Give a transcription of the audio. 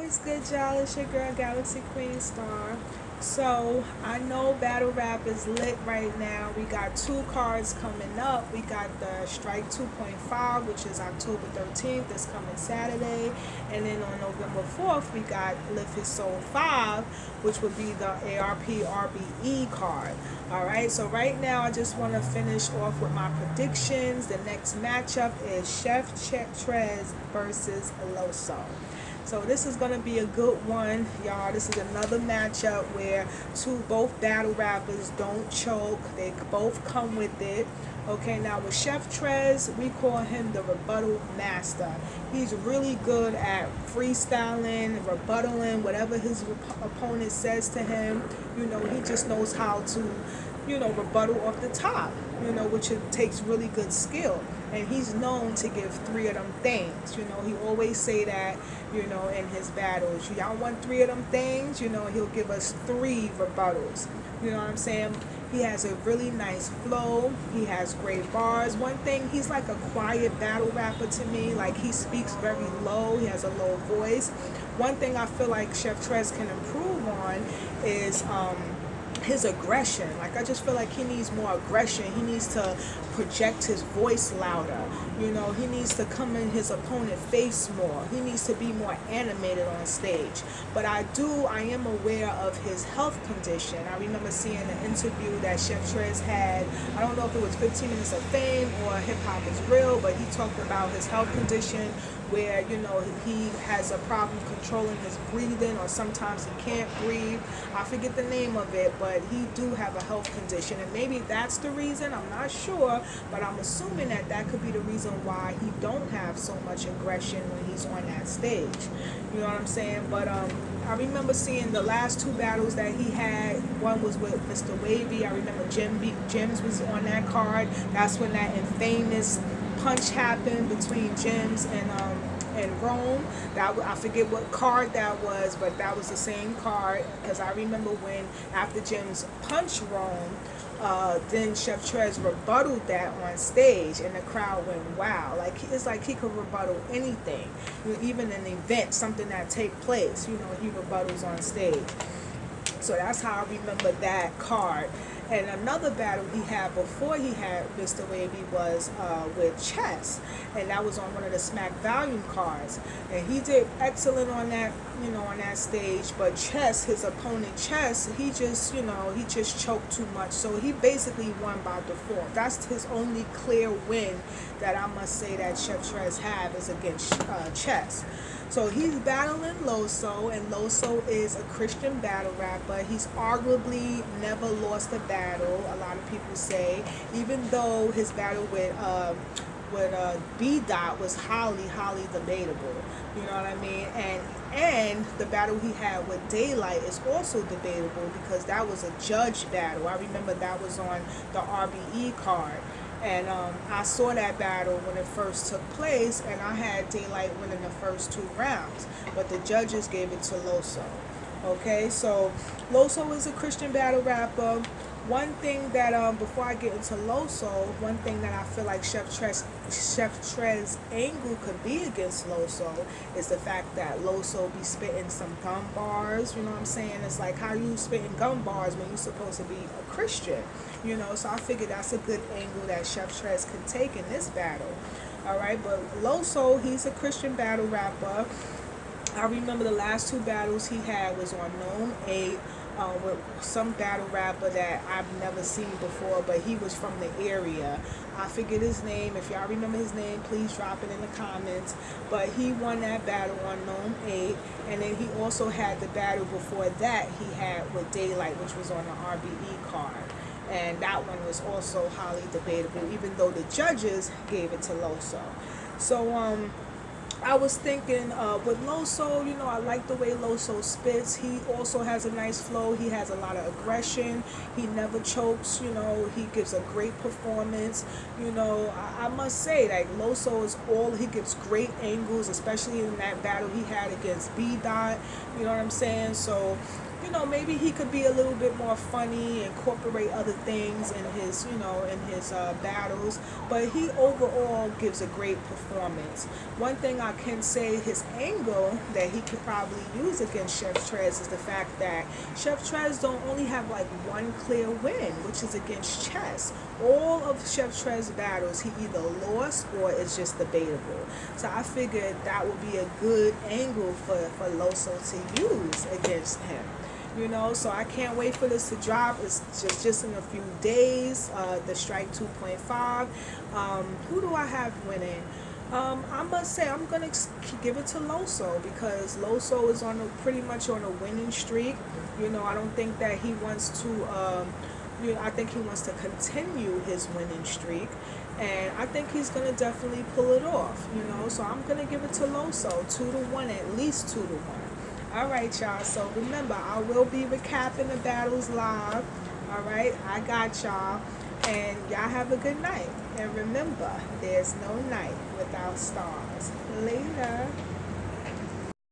What's good, y'all? It's your girl, Galaxy Queen Star. So, I know Battle Rap is lit right now. We got two cards coming up. We got the Strike 2.5, which is October 13th, this coming Saturday. And then on November 4th, we got Lift His Soul 5, which would be the ARP RBE card. Alright, so right now I just want to finish off with my predictions. The next matchup is Chef TREZ versus LOSO. So this is going to be a good one, y'all. This is another matchup where both battle rappers don't choke. They both come with it. Okay, now with Chef TREZ, we call him the rebuttal master. He's really good at freestyling, rebuttaling, whatever his opponent says to him. You know, he just knows how to, rebuttal off the top, which it takes really good skill. And he's known to give three of them things. He always say that, in his battles. Y'all want three of them things? He'll give us three rebuttals. You know what I'm saying? He has a really nice flow. He has great bars. One thing, he's like a quiet battle rapper to me. Like, he speaks very low. He has a low voice. One thing I feel like Chef TREZ can improve on is his aggression. Like, I just feel like he needs more aggression. He needs to project his voice louder. He needs to come in his opponent's face more. He needs to be more animated on stage. But I am aware of his health condition. I remember seeing an interview that Chef TREZ had. I don't know if it was 15 Minutes of Fame or Hip Hop is Real, but he talked about his health condition where, he has a problem controlling his breathing, or sometimes he can't breathe. I forget the name of it, but he do have a health condition, and maybe that's the reason. I'm not sure, but I'm assuming that that could be the reason why he don't have so much aggression when he's on that stage. You know what I'm saying? But I remember seeing the last two battles that he had. One was with Mr. Wavy. I remember Jims was on that card. That's when that infamous punch happened between Jims and Rome. I forget what card that was, but that was the same card, because I remember when after Jims punched Rome, then Chef TREZ rebutted that on stage, and the crowd went wow. Like, it's like he could rebuttal anything, even an event, something that take place. He rebuttals on stage. So that's how I remember that card. And another battle he had before he had Mr. Wavy was with TREZ, and that was on one of the Smack Volume cards. And he did excellent on that, on that stage. But TREZ, his opponent TREZ, he just choked too much. So he basically won by default. That's his only clear win that I must say that Chef TREZ have is against TREZ. So he's battling LOSO, and LOSO is a Christian battle rapper. He's arguably never lost a battle, a lot of people say, even though his battle with B Dot was highly debatable. You know what I mean? And the battle he had with Daylight is also debatable, because that was a judge battle. I remember that was on the RBE card. And I saw that battle when it first took place, and I had Daylight winning the first 2 rounds. But the judges gave it to LOSO. Okay, so LOSO is a Christian battle rapper. One thing that, before I get into LOSO, one thing that I feel like Chef TREZ angle could be against LOSO is the fact that LOSO be spitting some gun bars. You know what I'm saying? It's like, how you spitting gun bars when you're supposed to be a Christian? So I figured that's a good angle that Chef TREZ could take in this battle. Alright, but LOSO, he's a Christian battle rapper. I remember the last 2 battles he had was on Known 8 with some battle rapper that I've never seen before, but he was from the area. I forget his name. If y'all remember his name, please drop it in the comments. But he won that battle on Known 8, and then he also had the battle before that he had with Daylight, which was on the RBE card. And that one was also highly debatable, even though the judges gave it to LOSO. So I was thinking with LOSO, I like the way LOSO spits. He also has a nice flow. He has a lot of aggression. He never chokes. He gives a great performance. I must say, like, LOSO he gives great angles, especially in that battle he had against B Dot. You know what I'm saying? So you know, maybe he could be a little bit more funny, incorporate other things in his, you know, in his battles. But he overall gives a great performance. One thing I can say, his angle that he could probably use against Chef TREZ is the fact that Chef TREZ don't only have like one clear win, which is against chess. All of Chef TREZ battles, he either lost or it's just debatable. So I figured that would be a good angle for LOSO to use against him. You know, so I can't wait for this to drop. It's just in a few days. The Strike 2.5. Who do I have winning? I must say I'm gonna give it to LOSO because LOSO is on pretty much on a winning streak. You know, I don't think that he wants to. You know, I think he wants to continue his winning streak, and I think he's gonna definitely pull it off. You know, so I'm gonna give it to LOSO 2-1, at least 2-1. All right, y'all. So remember, I will be recapping the battles live. All right, I got y'all. And y'all have a good night. And remember, there's no night without stars. Later.